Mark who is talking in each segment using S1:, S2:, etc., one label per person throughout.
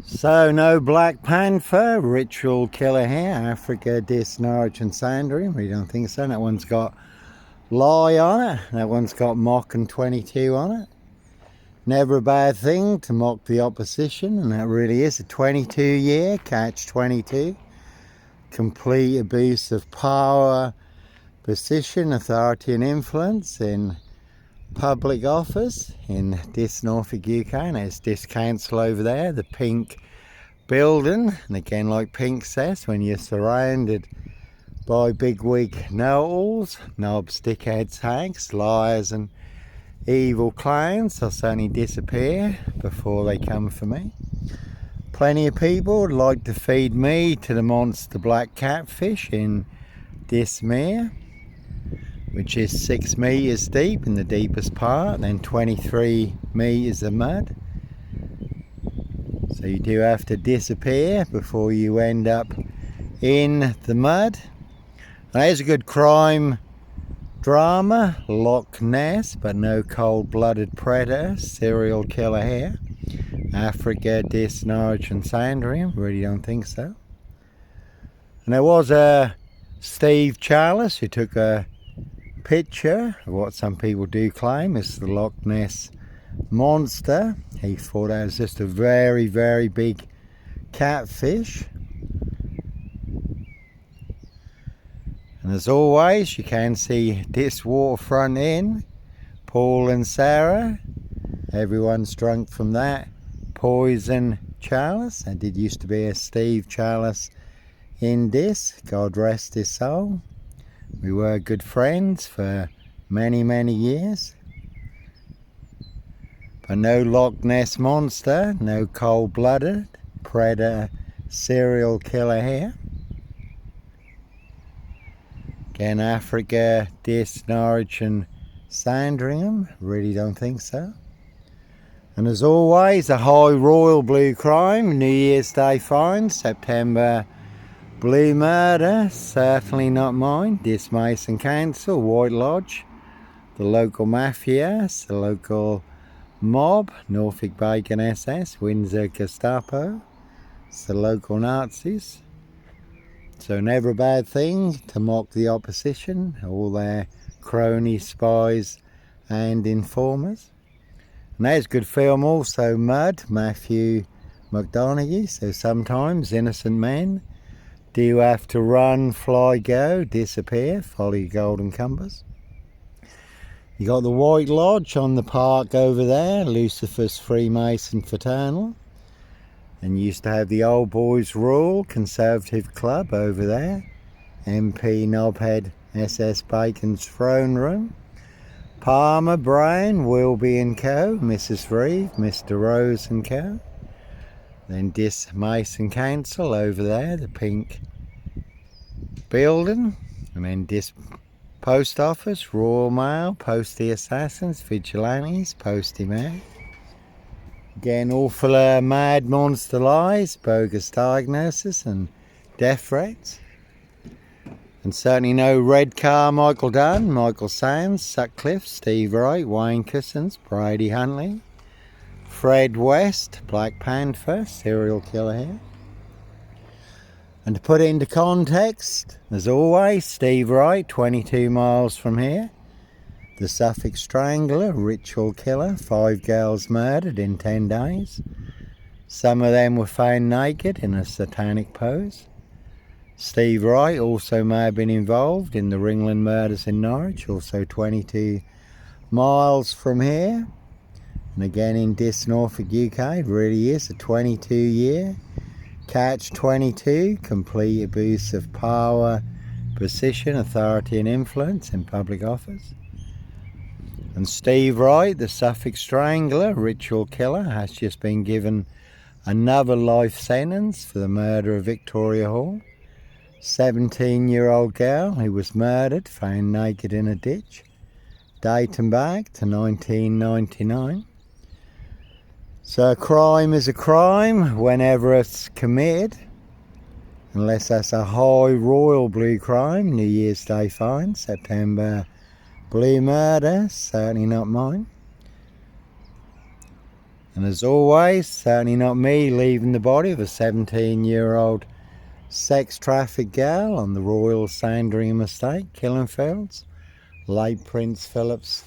S1: So no Black Panther, ritual killer here, Africa, Diss Norwich and Sandringham. We don't think so. That one's got lie on it. That one's got mock and 22 on it. Never a bad thing to mock the opposition, and that really is a 22-year catch 22. Complete abuse of power, position, authority and influence in public office in Diss Norfolk UK, and there's Diss Council over there, the pink building. And again, like Pink says, when you're surrounded by bigwig know-alls, knobs, dickheads, hags, liars and evil clowns, they'll certainly disappear before they come for me. Plenty of people would like to feed me to the monster black catfish in Diss Mere, which is 6 metres deep in the deepest part, and then 23 metres of mud. So you do have to disappear before you end up in the mud. And there's a good crime drama, Lochness, but no cold-blooded predator, serial killer here. Africa, Diss, Norwich and Sandringham, really don't think so. And there was a Steve Chalice who took a picture of what some people do claim is the Lochness Monster. He thought that was just a very, very big catfish. And as always, you can see Diss Waterfront Inn, Paul and Sarah. Everyone's drunk from that poison Chalice. There did used to be a Steve Chalice in Diss, God rest his soul. We were good friends for many, many years. But no Lochness Monster, no cold-blooded predator serial killer here. Again, Africa, Diss, Norwich and Sandringham, really don't think so. And as always, a high royal blue crime, New Year's Day find, September blue murder, certainly not mine. Diss Mason Council, White Lodge, the local mafia, the local mob, Norfolk Bacon SS, Windsor Gestapo, it's the local Nazis. So never a bad thing to mock the opposition, all their cronies, spies and informers. And there's good film also, Mud, Matthew McConaughey. So sometimes innocent men do have to run, fly, go, disappear, follow your golden compass. You got the White Lodge on the park over there, Lucifer's Freemason Fraternal. And you used to have the Old Boys Rule Conservative Club over there, MP Knobhead SS Bacon's throne room. Palmer, Brown, Wilby and Co, Mrs Reeve, Mr Rose and Co. Then Diss Mason Council over there, the pink building. And then Diss Post Office, Royal Mail, Postie Assassins, Vigilantes, Postie Man. Again, awful mad monster lies, bogus diagnosis and death threats. And certainly no Red Car Michael Dunn, Michael Sands, Sutcliffe, Steve Wright, Wayne Cousins, Brady Huntley, Fred West, Black Panther, serial killer here. And to put it into context, as always, Steve Wright, 22 miles from here. The Suffolk Strangler, ritual killer, 5 girls murdered in 10 days. Some of them were found naked in a satanic pose. Steve Wright also may have been involved in the Ringland murders in Norwich, also 22 miles from here. And again in Diss Norfolk UK, really is a 22-year catch 22, complete abuse of power, position, authority and influence in public office. And Steve Wright, the Suffolk Strangler, ritual killer, has just been given another life sentence for the murder of Victoria Hall. 17-year-old girl who was murdered, found naked in a ditch, dating back to 1999. So a crime is a crime whenever it's committed, unless that's a high royal blue crime, New Year's Day fine, September blue murder, certainly not mine. And as always, certainly not me leaving the body of a 17-year-old sex trafficked girl on the Royal Sandringham estate, Killenfields, late Prince Philip's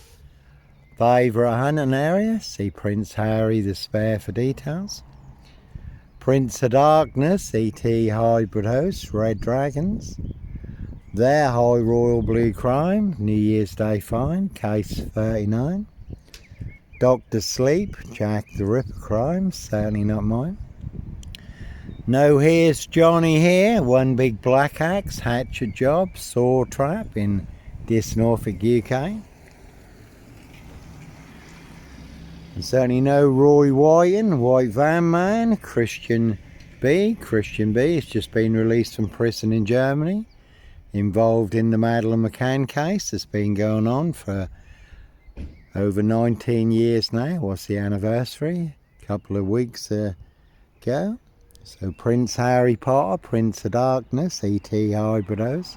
S1: favourite hunting area. See Prince Harry the Spare for details. Prince of Darkness, E.T. hybrid hosts, Red Dragons. Their High Royal Blue Crime, New Year's Day fine, case 39. Dr. Sleep, Jack the Ripper crime, certainly not mine. No Here's Johnny here, one big black axe, hatchet job, saw trap in Diss Norfolk UK. And certainly no Roy Whiten, White Van Man, Christian B. Christian B has just been released from prison in Germany, involved in the Madeleine McCann case that's been going on for over 19 years now. What's the anniversary? A couple of weeks ago. So Prince Harry Potter, Prince of Darkness, E.T. Hybridos.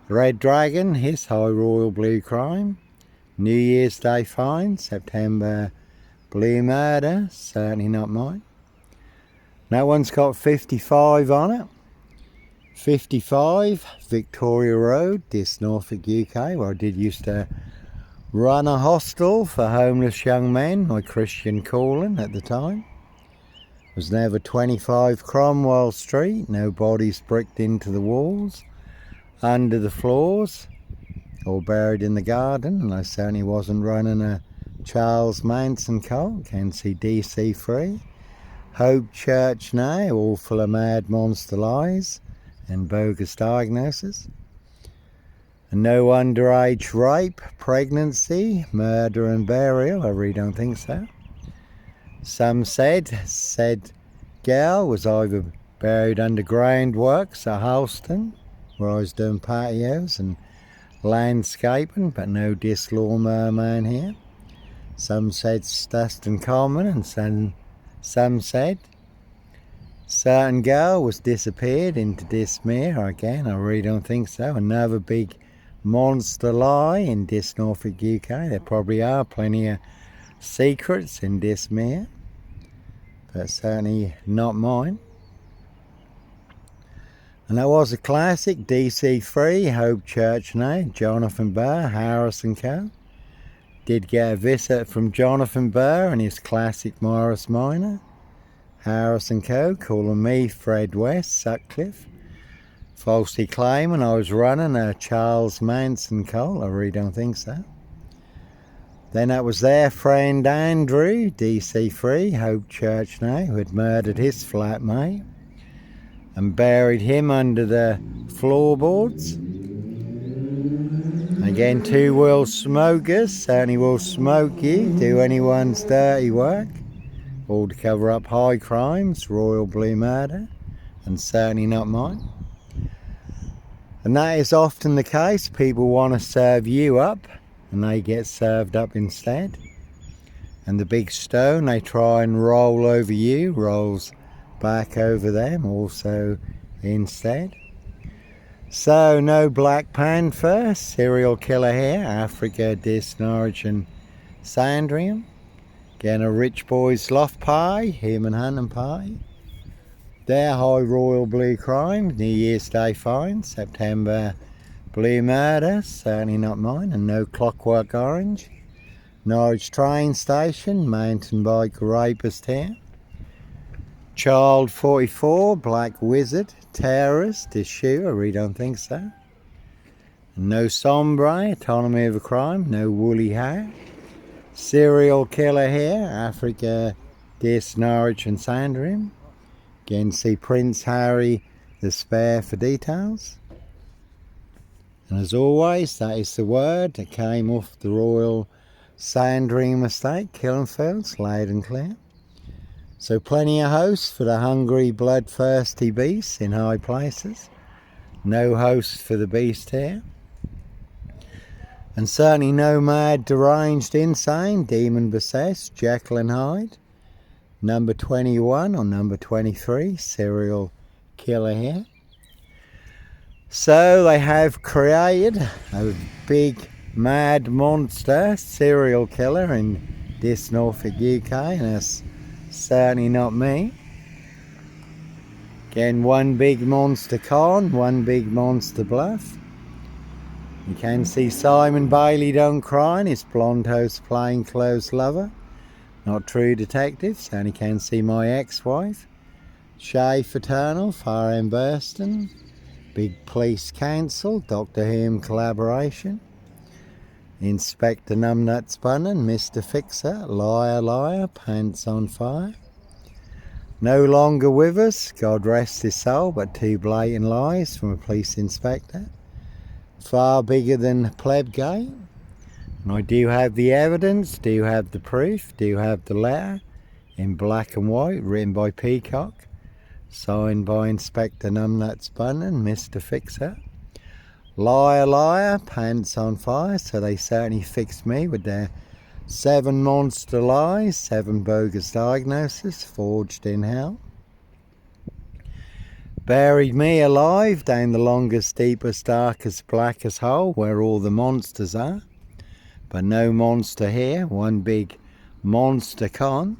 S1: Red Dragon, his High Royal Blue Crime. New Year's Day fine, September Blue Murder, certainly not mine. That one's got 55 on it. 55 Victoria Road, Diss Norfolk UK, where I did used to run a hostel for homeless young men, my Christian calling at the time. Was never 25 Cromwell Street, no bodies bricked into the walls, under the floors, or buried in the garden, and I certainly wasn't running a Charles Manson cult. Can see DC Free. Hope Church now, all full of mad monster lies and bogus diagnosis. And no underage rape, pregnancy, murder and burial. I really don't think so. Some said girl was either buried under groundworks at Halston, where I was doing patios and landscaping, but no Diss Lawnmower Man here. Some said Stuston Common, and some said certain girl was disappeared into Dismere. Again, I really don't think so. Another big monster lie in Diss Norfolk UK. There probably are plenty of secrets in Dismere, but certainly not mine. And that was a classic, DC Free, Hope Church now, Jonathan Burr, Harris and Co. Did get a visit from Jonathan Burr and his classic Morris Minor. Harris and Co. calling me Fred West, Sutcliffe. Falsely claiming I was running a Charles Manson cult. I really don't think so. Then that was their friend Andrew, DC Free, Hope Church now, who had murdered his flatmate and buried him under the floorboards. Again, two world smokers, certainly will smoke you, do anyone's dirty work, all to cover up high crimes, Royal Blue Murder, and certainly not mine. And that is often the case. People want to serve you up and they get served up instead. And the big stone they try and roll over you rolls back over them also instead. So no Black Panther, serial killer here, Africa, Diss, Norwich and Sandringham. Again, a rich boy's loft pie, human hunting pie. Their High Royal Blue Crime, New Year's Day fine, September Blue Murder, certainly not mine, and no Clockwork Orange. Norwich train station, mountain bike rapist here. Child 44, Black Wizard, terrorist, is shoe, I really don't think so. And no Sombre, Autonomy of a Crime, no Woolly Hat. Serial killer here, Africa, Diss, Norwich and Sandringham. Again, see Prince Harry the Spare for details. And as always, that is the word that came off the Royal Sandringham estate, Killenfields, loud and clear. So plenty of hosts for the hungry, bloodthirsty beasts in high places. No hosts for the beast here. And certainly no mad, deranged, insane, demon possessed, Jekyll and Hyde. Number 21 or number 23, serial killer here. So they have created a big mad monster serial killer in Diss Norfolk UK, and that's certainly not me. Again, one big monster con, one big monster bluff. You can see Simon Bailey done crying, his blonde host plainclothes lover. Not true detectives, and you can see my ex-wife. Shay Fraternal, Far End Burston. Big Police Council, Doctor Who collaboration. Inspector Numbnuts Bunnan, Mr. Fixer, Liar Liar, Pants on Fire. No longer with us, God rest his soul, but two blatant lies from a police inspector. Far bigger than Plebgate. And I do have the evidence, do have the proof, do have the letter in black and white, written by Peacock, signed by Inspector Numbnuts Bunnan, Mr. Fixer. Liar Liar, Pants on Fire, so they certainly fixed me with their 7 monster lies, 7 bogus diagnoses forged in hell. Buried me alive down the longest, deepest, darkest, blackest hole where all the monsters are. But no monster here, one big monster con.